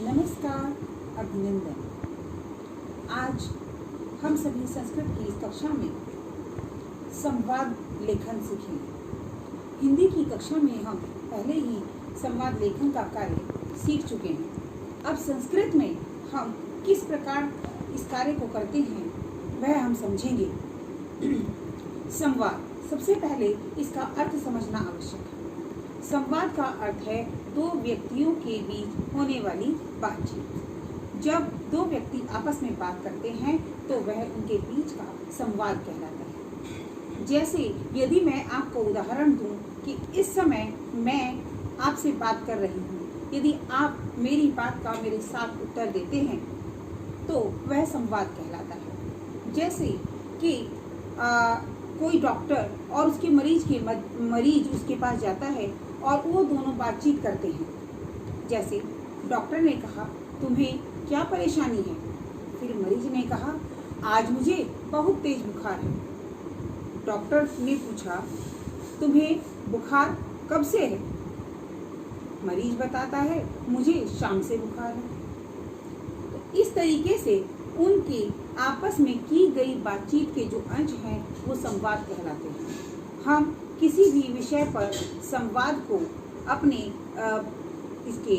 नमस्कार, अभिनंदन। आज हम सभी संस्कृत की इस कक्षा में संवाद लेखन सीखेंगे। हिंदी की कक्षा में हम पहले ही संवाद लेखन का कार्य सीख चुके हैं। अब संस्कृत में हम किस प्रकार इस कार्य को करते हैं वह हम समझेंगे। संवाद, सबसे पहले इसका अर्थ समझना आवश्यक है। संवाद का अर्थ है दो व्यक्तियों के बीच होने वाली बातचीत। जब दो व्यक्ति आपस में बात करते हैं तो वह उनके बीच का संवाद कहलाता है। जैसे यदि मैं आपको उदाहरण दूं कि इस समय मैं आपसे बात कर रही हूं, यदि आप मेरी बात का मेरे साथ उत्तर देते हैं तो वह संवाद कहलाता है। जैसे कि कोई डॉक्टर और उसके मरीज उसके पास जाता है और वो दोनों बातचीत करते हैं। जैसे डॉक्टर ने कहा, तुम्हें क्या परेशानी है? फिर मरीज ने कहा, आज मुझे बहुत तेज बुखार है। डॉक्टर ने पूछा, तुम्हें बुखार कब से है? मरीज बताता है, मुझे शाम से बुखार है। तो इस तरीके से उनकी आपस में की गई बातचीत के जो अंश हैं वो संवाद कहलाते हैं। हम किसी भी विषय पर संवाद को अपने इसके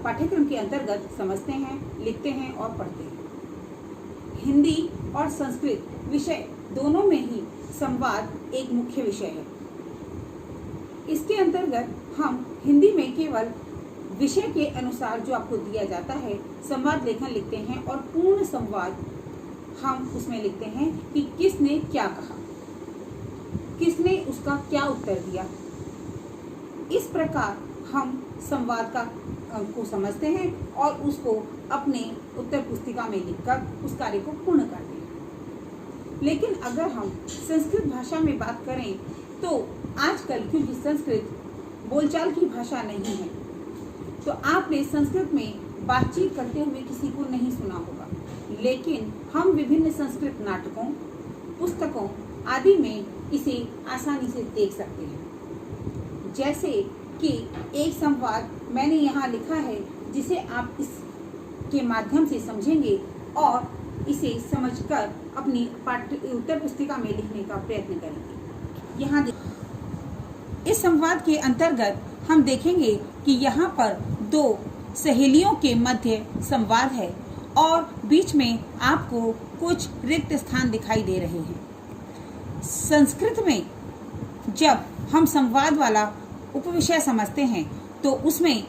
पाठ्यक्रम के अंतर्गत समझते हैं, लिखते हैं और पढ़ते हैं। हिंदी और संस्कृत विषय दोनों में ही संवाद एक मुख्य विषय है। इसके अंतर्गत हम हिंदी में केवल विषय के अनुसार जो आपको दिया जाता है संवाद लेखन लिखते हैं और पूर्ण संवाद हम उसमें लिखते हैं कि किसने क्या कहा, किसने उसका क्या उत्तर दिया। इस प्रकार हम संवाद को समझते हैं और उसको अपने उत्तर पुस्तिका में लिखकर उस कार्य को पूर्ण करते हैं। लेकिन अगर हम संस्कृत भाषा में बात करें तो आजकल, क्योंकि संस्कृत बोलचाल की भाषा नहीं है, तो आपने संस्कृत में बातचीत करते हुए किसी को नहीं सुना होगा। लेकिन हम विभिन्न संस्कृत नाटकों, पुस्तकों आदि में इसे आसानी से देख सकते हैं। जैसे कि एक संवाद मैंने यहाँ लिखा है जिसे आप इसके माध्यम से समझेंगे और इसे समझकर अपनी उत्तर पुस्तिका में लिखने का प्रयत्न करेंगे। यहाँ इस संवाद के अंतर्गत हम देखेंगे कि यहाँ पर दो सहेलियों के मध्य संवाद है और बीच में आपको कुछ रिक्त स्थान दिखाई दे रहे हैं। संस्कृत में जब हम संवाद वाला उपविषय समझते हैं तो उसमें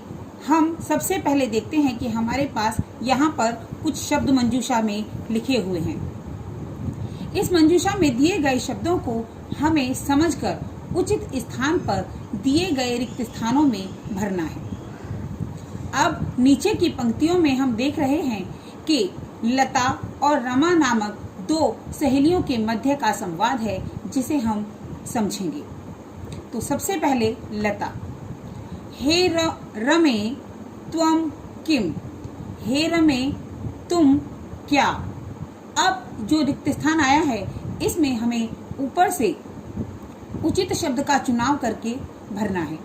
हम सबसे पहले देखते हैं कि हमारे पास यहाँ पर कुछ शब्द मंजूषा में लिखे हुए हैं। इस मंजूषा में दिए गए शब्दों को हमें समझकर उचित स्थान पर दिए गए रिक्त स्थानों में भरना है। अब नीचे की पंक्तियों में हम देख रहे हैं कि लता और रमा नामक दो सहेलियों के मध्य का संवाद है जिसे हम समझेंगे। तो सबसे पहले लता, हे रमे त्वम किम, हे रमे तुम क्या। अब जो रिक्त स्थान आया है इसमें हमें ऊपर से उचित शब्द का चुनाव करके भरना है।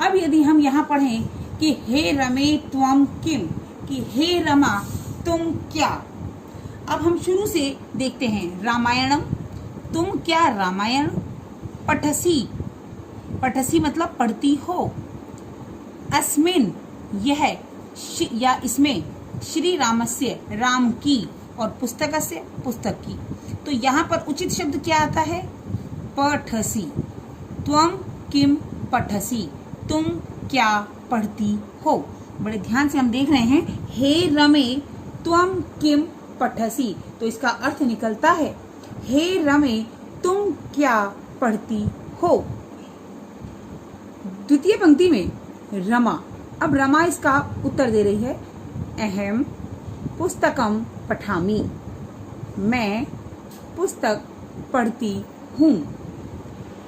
अब यदि हम यहाँ पढ़ें कि हे रमे त्वम किम, कि हे रमा तुम क्या। अब हम शुरू से देखते हैं। रामायणम, तुम क्या रामायण। पठसी, पठसी मतलब पढ़ती हो। अस्मिन, यह या इसमें, श्री रामस्य, राम की, और पुस्तकस्य, पुस्तक की। तो यहाँ पर उचित शब्द क्या आता है? पठसी। त्वम किम पठसी, तुम क्या पढ़ती हो। बड़े ध्यान से हम देख रहे हैं, हे रमे त्वम किम पठसी, तो इसका अर्थ निकलता है हे रमे तुम क्या पढ़ती हो। द्वितीय पंक्ति में रमा, अब रमा इसका उत्तर दे रही है, अहम पुस्तकम पठामि, मैं पुस्तक पढ़ती हूँ।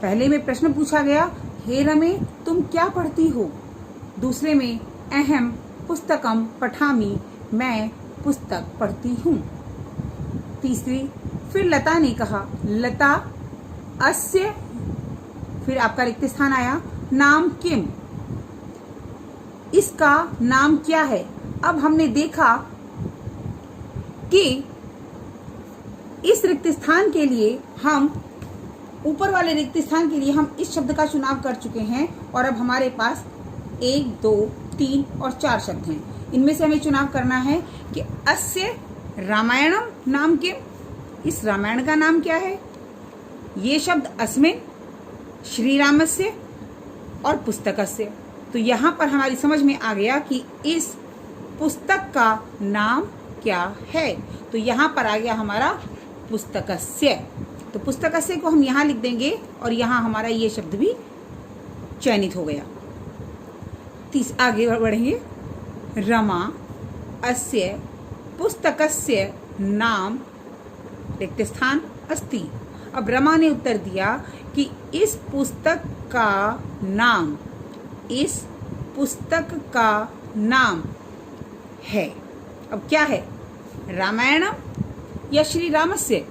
पहले में प्रश्न पूछा गया, हे रमे तुम क्या पढ़ती हो। दूसरे में अहम पुस्तकम पठामि, मैं पुस्तक पढ़ती हूँ। तीसरी, फिर लता ने कहा, लता अस्य, फिर आपका रिक्त स्थान आया, नाम किम, इसका नाम क्या है। अब हमने देखा कि इस रिक्त स्थान के लिए हम ऊपर वाले रिक्त स्थान के लिए हम इस शब्द का चुनाव कर चुके हैं और अब हमारे पास 1, 2, 3 और 4 शब्द हैं। इनमें से हमें चुनाव करना है कि अस्य रामायणम नाम के, इस रामायण का नाम क्या है। ये शब्द अस्मिन, श्री रामस्य और पुस्तकस्य। तो यहाँ पर हमारी समझ में आ गया कि इस पुस्तक का नाम क्या है। तो यहाँ पर आ गया हमारा पुस्तकस्य। तो पुस्तकस्य को हम यहाँ लिख देंगे और यहाँ हमारा ये शब्द भी चयनित हो गया। आगे बढ़ेंगे। रमा अस्य पुस्तकस्य नाम रिक्त स्थान अस्ति। अब रमा ने उत्तर दिया कि इस पुस्तक का नाम, इस पुस्तक का नाम है। अब क्या है, रामायणम या श्री रामस्य?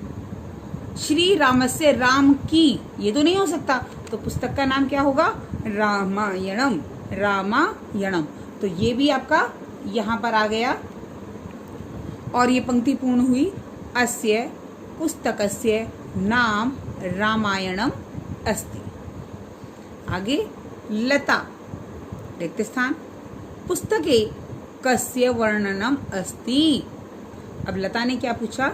श्री रामस्य, राम की, ये तो नहीं हो सकता। तो पुस्तक का नाम क्या होगा, रामायणम, रामायणम। तो ये भी आपका यहाँ पर आ गया और ये पंक्ति पूर्ण हुई। अस्य पुस्तकस्य नाम रामायणम अस्ति। आगे लता रिक्त स्थान, पुस्तके कस्य वर्णनम अस्ति। अब लता ने क्या पूछा,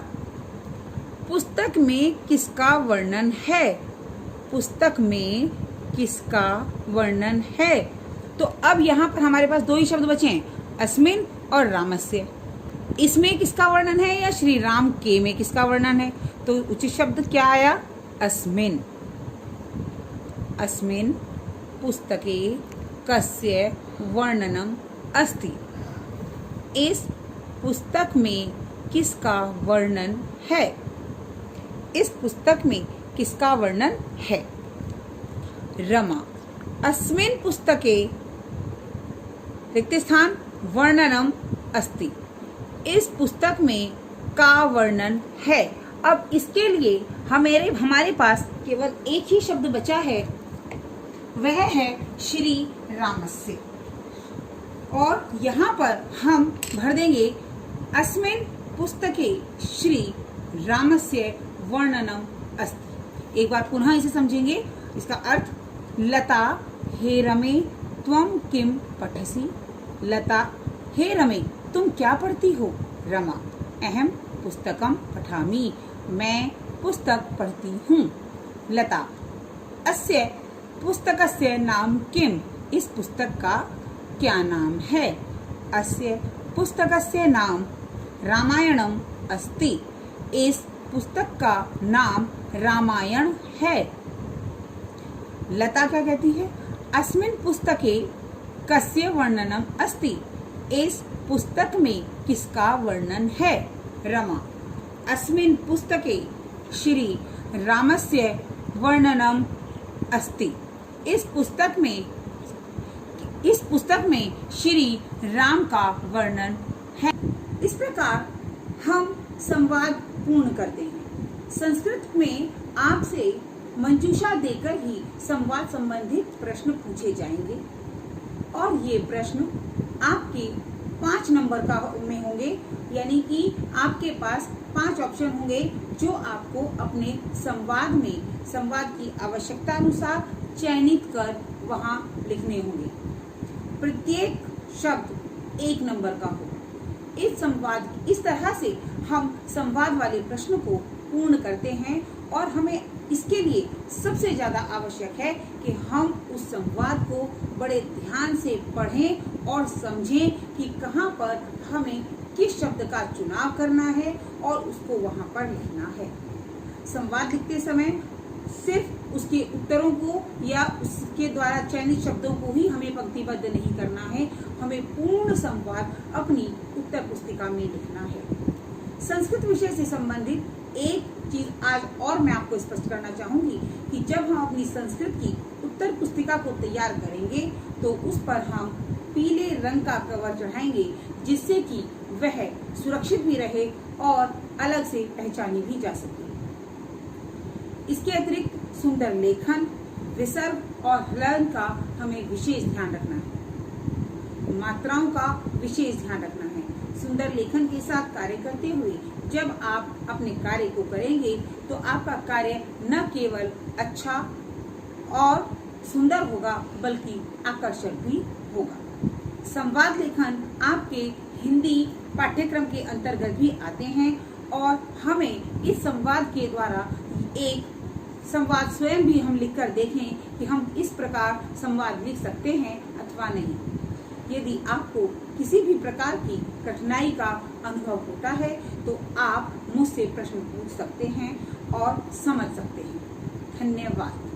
पुस्तक में किसका वर्णन है, पुस्तक में किसका वर्णन है। तो अब यहाँ पर हमारे पास 2 ही शब्द बचे हैं, अस्मिन और रामस्य। इसमें किसका वर्णन है या श्री राम के में किसका वर्णन है। तो उचित शब्द क्या आया, अस्मिन। अस्मिन पुस्तके कस्य वर्णनम अस्ति। इस पुस्तक में किसका वर्णन है, इस पुस्तक में किसका वर्णन है। रमा अस्मिन पुस्तके रिक्त स्थान वर्णनम अस्ति। इस पुस्तक में का वर्णन है। अब इसके लिए हमारे पास केवल एक ही शब्द बचा है, वह है श्री रामस्य। और यहाँ पर हम भर देंगे अस्मिन पुस्तके श्री रामस्य वर्णनम अस्ति। एक बार पुनः इसे समझेंगे। इसका अर्थ, लता हे रमे त्वं किम पठसि। लता हे रमे तुम क्या पढ़ती हो। रमा अहम पुस्तकम पठामि, मैं पुस्तक पढ़ती हूँ। लता अस्य पुस्तकस्य नाम किम, इस पुस्तक का क्या नाम है। अस्य पुस्तकस्य नाम रामायणम अस्ति। इस पुस्तक का नाम रामायण है। लता क्या कहती है, अस्मिन पुस्तके कस्य वर्णनम अस्ति। इस पुस्तक में किसका वर्णन है। रमा अस्मिन पुस्तके श्री रामस्य वर्णनम अस्ति। इस पुस्तक में श्री राम का वर्णन है। इस प्रकार हम संवाद पूर्ण करते हैं। संस्कृत में आपसे मंजूषा देकर ही संवाद संबंधित प्रश्न पूछे जाएंगे और ये प्रश्न आपके 5 नंबर का में होंगे, यानी कि आपके पास 5 ऑप्शन होंगे जो आपको अपने संवाद की आवश्यकता अनुसार चयनित कर वहां लिखने होंगे। प्रत्येक शब्द 1 नंबर का होगा। इस तरह से हम संवाद वाले प्रश्न को पूर्ण करते हैं और हमें इसके लिए सबसे ज्यादा आवश्यक है कि हम उस संवाद को बड़े ध्यान से पढ़ें और समझें कि कहाँ पर हमें किस शब्द का चुनाव करना है और उसको वहाँ पर लिखना है। संवाद लिखते समय सिर्फ उसके उत्तरों को या उसके द्वारा चयनित शब्दों को ही हमें पंक्तिबद्ध नहीं करना है, हमें पूर्ण संवाद अपनी उत्तर पुस्तिका में लिखना है। संस्कृत विषय से संबंधित एक चीज आज और मैं आपको स्पष्ट करना चाहूंगी कि जब हम अपनी संस्कृत की उत्तर पुस्तिका को तैयार करेंगे तो उस पर हम पीले रंग का कवर चढ़ाएंगे, जिससे कि वह सुरक्षित भी रहे और अलग से पहचानी भी जा सके। इसके अतिरिक्त सुंदर लेखन, विसर्ग और हलन का हमें विशेष ध्यान रखना है। मात्राओं का विशेष ध्यान रखना है। सुंदर लेखन के साथ कार्य करते हुए जब आप अपने कार्य को करेंगे तो आपका कार्य न केवल अच्छा और सुंदर होगा बल्कि आकर्षक भी होगा। संवाद लेखन आपके हिंदी पाठ्यक्रम के अंतर्गत भी आते हैं और हमें इस संवाद के द्वारा एक संवाद स्वयं भी हम लिखकर देखें कि हम इस प्रकार संवाद लिख सकते हैं अथवा नहीं। यदि आपको किसी भी प्रकार की कठिनाई का अनुभव होता है तो आप मुझसे प्रश्न पूछ सकते हैं और समझ सकते हैं। धन्यवाद।